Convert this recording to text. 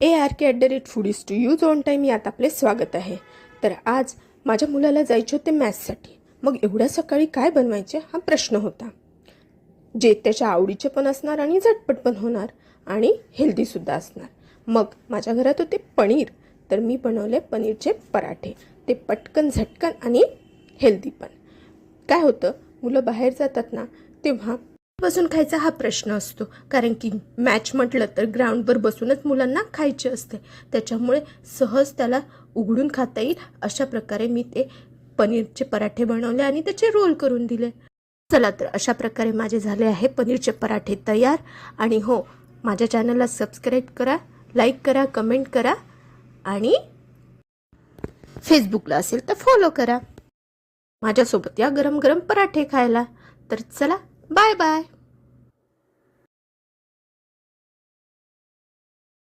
ARK@foodies2use on time यात आपले स्वागत आहे. तर आज माझ्या मुलाला जायचे होते मॅथ्ससाठी. मग एवढ्या सकाळी काय बनवायचे हा प्रश्न होता, जे त्याच्या आवडीचे पण असणार आणि झटपट पण होणार आणि हेल्दीसुद्धा असणार. मग माझ्या घरात होते पनीर, तर मी बनवले पनीरचे पराठे. ते पटकन झटकन आणि हेल्दी पण. काय होतं, मुलं बाहेर जातात ना तेव्हा बसून खायचा हा प्रश्न असतो, कारण की मॅच म्हटलं तर ग्राउंडवर बसूनच मुलांना खायचे असते. त्याच्यामुळे सहज त्याला उघडून खाता येईल अशा प्रकारे मी ते पनीरचे पराठे बनवले आणि त्याचे रोल करून दिले. चला तर अशा प्रकारे माझे झाले आहे पनीरचे पराठे तयार. आणि हो, माझ्या चॅनलला सबस्क्राईब करा, लाईक करा, कमेंट करा आणि फेसबुकला असेल तर फॉलो करा. माझ्यासोबत या गरम गरम पराठे खायला. तर चला, बाय बाय.